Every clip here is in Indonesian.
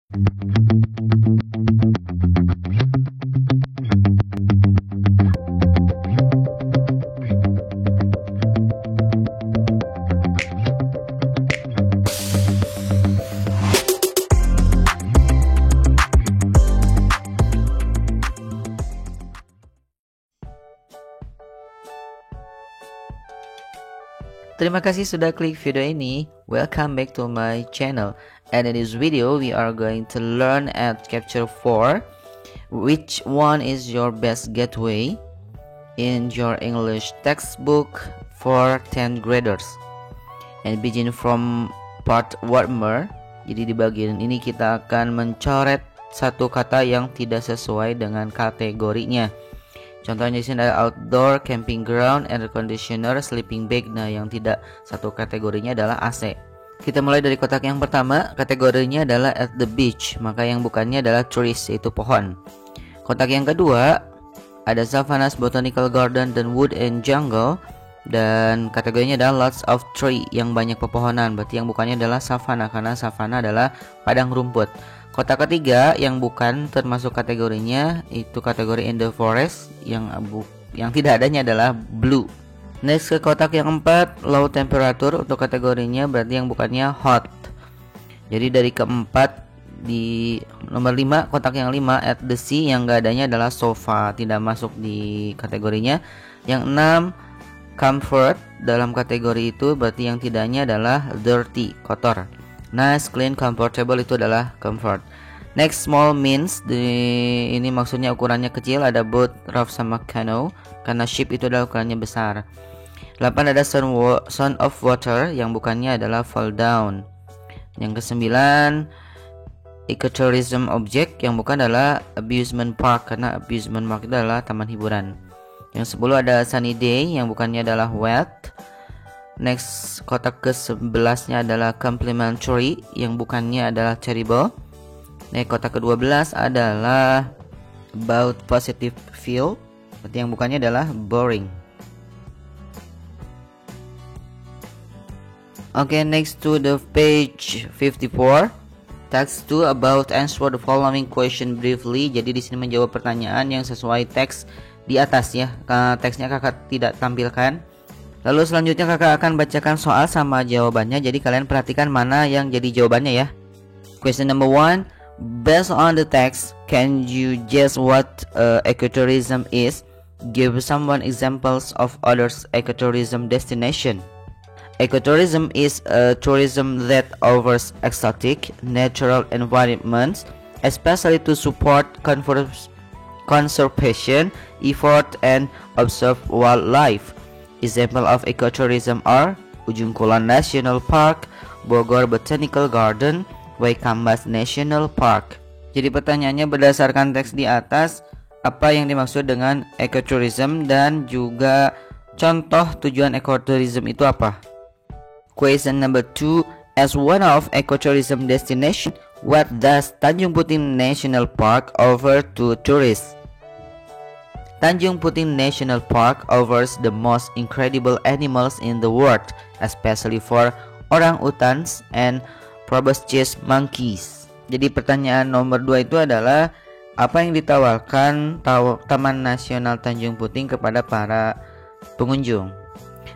Terima kasih sudah klik video ini. Welcome back to my channel. And in this video, we are going to learn at Chapter 4, which one is your best gateway in your English textbook for 10th graders. And begin from part warmer. Jadi di bagian ini kita akan mencoret satu kata yang tidak sesuai dengan kategorinya. Contohnya di sini ada outdoor, camping ground, air conditioner, sleeping bag. Nah, yang tidak satu kategorinya adalah AC. Kita mulai dari kotak yang pertama, kategorinya adalah at the beach, maka yang bukannya adalah trees, yaitu pohon. Kotak yang kedua ada savannas, botanical garden, dan wood and jungle, dan kategorinya adalah lots of tree, yang banyak pepohonan. Berarti yang bukannya adalah savana, karena savana adalah padang rumput. Kotak ketiga yang bukan termasuk kategorinya itu kategori in the forest, yang tidak adanya adalah blue. Next ke kotak yang keempat, low temperature, untuk kategorinya berarti yang bukannya hot. Jadi dari keempat di nomor 5, kotak yang 5 at the sea, yang gak adanya adalah sofa, tidak masuk di kategorinya. Yang 6 comfort, dalam kategori itu berarti yang tidaknya adalah dirty, kotor. Nice, clean, comfortable itu adalah comfort. Next, small means ini maksudnya ukurannya kecil, ada boat, raft, sama canoe, karena ship itu adalah ukurannya besar. 8 ada sound of water, yang bukannya adalah fall down. Yang ke-9 ecotourism object, yang bukan adalah amusement park, karena amusement park itu adalah taman hiburan. Yang 10 ada sunny day, yang bukannya adalah wet. Next, kotak ke-11 nya adalah complimentary, yang bukannya adalah terrible. Next, kotak ke-12 adalah about positive feel, berarti yang bukannya adalah boring. Okay, next to the page 54. Text 2 about answer the following question briefly. Jadi di sini menjawab pertanyaan yang sesuai teks di atas ya. Teksnya kakak tidak tampilkan. Lalu selanjutnya kakak akan bacakan soal sama jawabannya. Jadi kalian perhatikan mana yang jadi jawabannya ya. Question number 1. Based on the text, can you guess what ecotourism is? Give someone examples of others ecotourism destination. Ecotourism is a tourism that offers exotic natural environments, especially to support conservation effort and observe wildlife. Example of ecotourism are Ujung Kulon National Park, Bogor Botanical Garden, Waikambas National Park. Jadi pertanyaannya berdasarkan teks di atas, apa yang dimaksud dengan ecotourism dan juga contoh tujuan ecotourism itu apa? Question number 2. As one of ecotourism destination, what does Tanjung Puting National Park offer to tourists? Tanjung Puting National Park offers the most incredible animals in the world, especially for orang-utans and proboscis monkeys. Jadi pertanyaan nomor 2 itu adalah apa yang ditawarkan Taman Nasional Tanjung Puting kepada para pengunjung.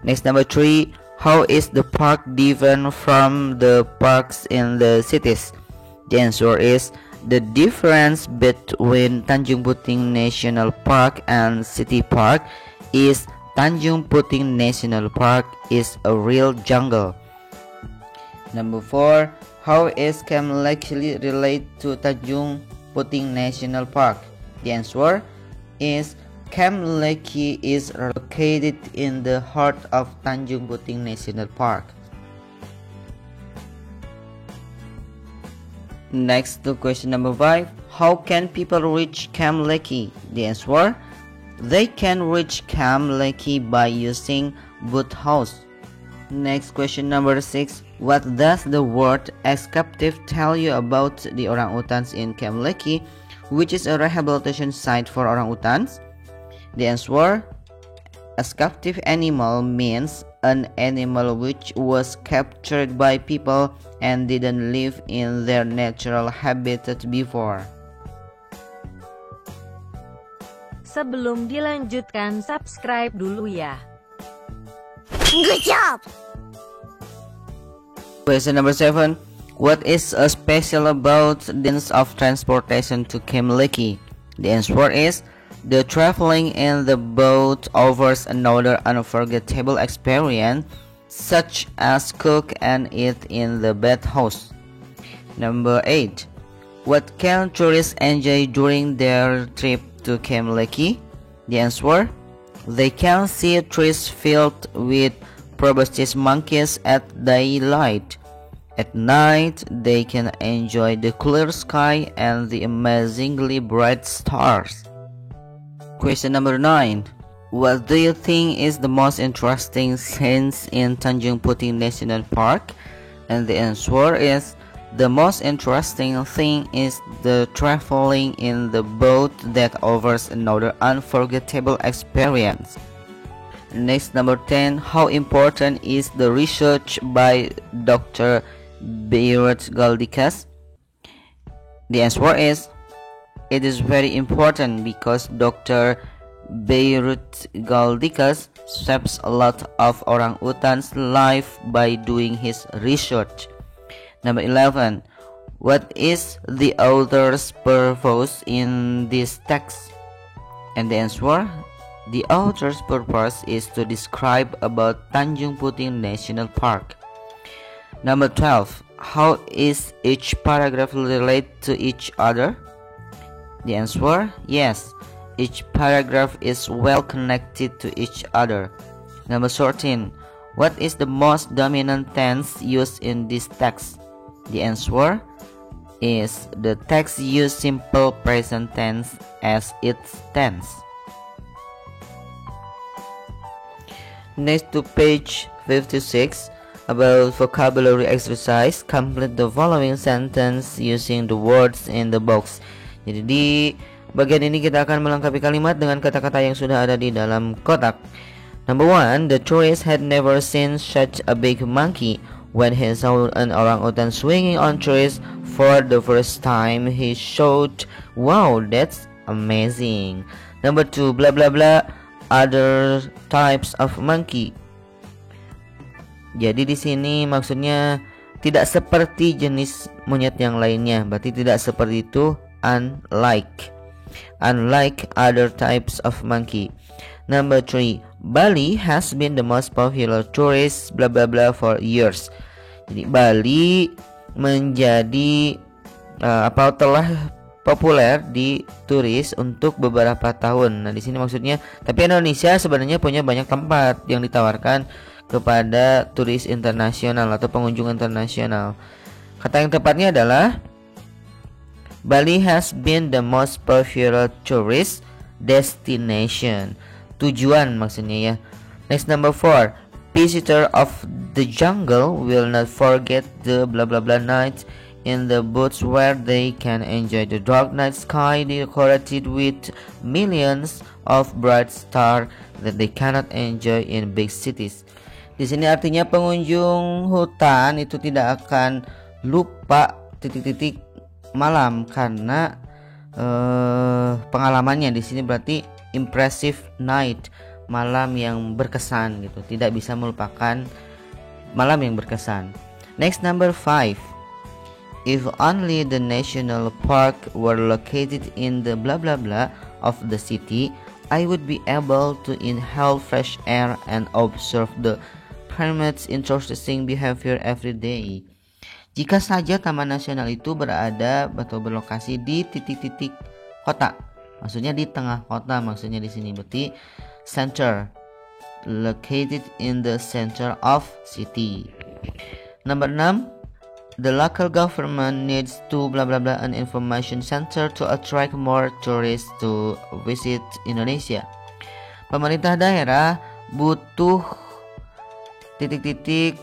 Next, number 3. How is the park different from the parks in the cities? The answer is the difference between Tanjung Puting National Park and City Park is Tanjung Puting National Park is a real jungle. Number 4. How is Camp Leki related to Tanjung Puting National Park? The answer is Camp Leki is located in the heart of Tanjung Puting National Park. Next to question number 5. How can people reach Camp Leki? The answer, they can reach Camp Leki by using boat house. Next, question number 6. What does the word escaptive tell you about the orangutans in Camp Leki, which is a rehabilitation site for orangutans? The answer, a captive animal means an animal which was captured by people and didn't live in their natural habitat before. Sebelum dilanjutkan, subscribe dulu ya. Good job! Question number 7. What is special about the means of transportation to Camp Lecky? The answer is, the traveling in the boat offers another unforgettable experience, such as cook and eat in the bathhouse. Number 8. What can tourists enjoy during their trip to Camp Lecky? The answer, they can see trees filled with proboscis monkeys at daylight. At night, they can enjoy the clear sky and the amazingly bright stars. Question number 9. What do you think is the most interesting scenes in Tanjung Puting National Park? And the answer is, the most interesting thing is the traveling in the boat that offers another unforgettable experience. Next, number 10. How important is the research by Dr. Beirut Galdikas? The answer is, it is very important because Dr. Beirut Galdikas saves a lot of orangutans' life by doing his research. Number 11. What is the author's purpose in this text? And the answer, the author's purpose is to describe about Tanjung Puting National Park. Number 12. How is each paragraph relate to each other? The answer, yes, each paragraph is well connected to each other. Number 13. What is the most dominant tense used in this text? The answer is, the text use simple present tense as its tense. Next to page 56, about vocabulary exercise. Complete the following sentence using the words in the box. Jadi di bagian ini kita akan melengkapi kalimat dengan kata-kata yang sudah ada di dalam kotak. Number 1. The tourist had never seen such a big monkey. When he saw an orangutan swinging on trees for the first time, he shouted, "Wow, that's amazing." Number 2. Blah blah blah. Other types of monkey. Jadi di sini maksudnya tidak seperti jenis monyet yang lainnya. Berarti tidak seperti itu, unlike other types of monkey. Number 3. Bali has been the most popular tourist blah blah blah for years. Jadi Bali menjadi telah populer di turis untuk beberapa tahun. Nah, di sini maksudnya, tapi Indonesia sebenarnya punya banyak tempat yang ditawarkan kepada turis internasional atau pengunjung internasional. Kata yang tepatnya adalah Bali has been the most popular tourist destination. Tujuan maksudnya ya. Next, number 4. Visitor of the jungle will not forget the blah blah blah night in the boats where they can enjoy the dark night sky decorated with millions of bright stars that they cannot enjoy in big cities. Di sini artinya pengunjung hutan itu tidak akan lupa titik-titik malam karena pengalamannya. Di sini berarti impressive night, malam yang berkesan gitu. Tidak bisa melupakan malam yang berkesan. Next, number 5. If only the national park were located in the blah blah blah of the city, I would be able to inhale fresh air and observe the primates' interesting behavior every day. Jika saja taman nasional itu berada atau berlokasi di titik-titik kota, maksudnya di tengah kota, maksudnya di sini berarti center, located in the center of city. Number 6. The local government needs to blah blah blah an information center to attract more tourists to visit Indonesia. Pemerintah daerah butuh titik-titik,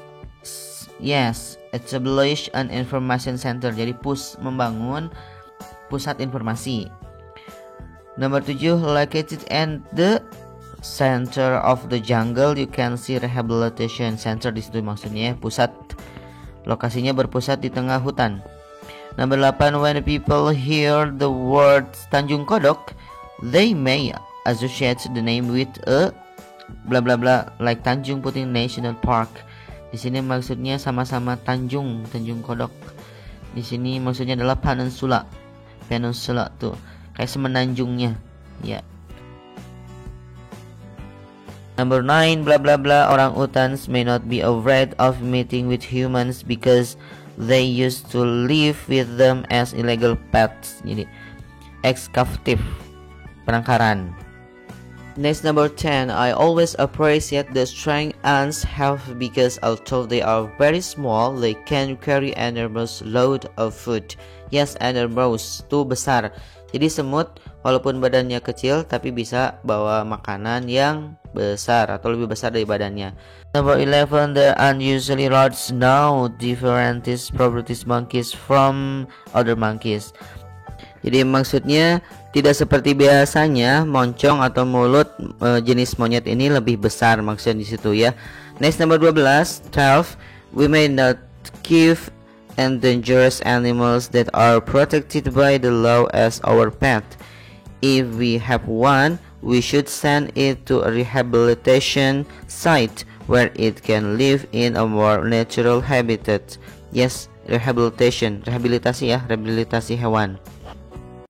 yes, establish an information center. Jadi membangun pusat informasi. Number 7. Located and the center of the jungle, you can see rehabilitation center. Di situ maksudnya pusat, lokasinya berpusat di tengah hutan. Number 8, when people hear the words Tanjung Kodok, they may associate the name with a bla bla bla, like Tanjung Puting National Park. Di sini maksudnya sama-sama Tanjung Kodok. Di sini maksudnya adalah peninsula tuh, kayak semenanjungnya, ya. Number 9, bla bla bla, orang-utans may not be afraid of meeting with humans because they used to live with them as illegal pets. Jadi ex-captive, penangkaran. Next, number 10, I always appreciate the strength ants have because although they are very small, they can carry enormous load of food. Yes, enormous, itu besar. Jadi semut walaupun badannya kecil tapi bisa bawa makanan yang besar atau lebih besar dari badannya. Number 11, the unusually large snout differentiates properties monkeys from other monkeys. Jadi maksudnya tidak seperti biasanya moncong atau mulut jenis monyet ini lebih besar, maksudnya di situ ya. Next, number 12, we may not give endangered animals that are protected by the law as our pet. If we have one, we should send it to a rehabilitation site where it can live in a more natural habitat. Yes, rehabilitation, rehabilitasi ya, rehabilitasi hewan.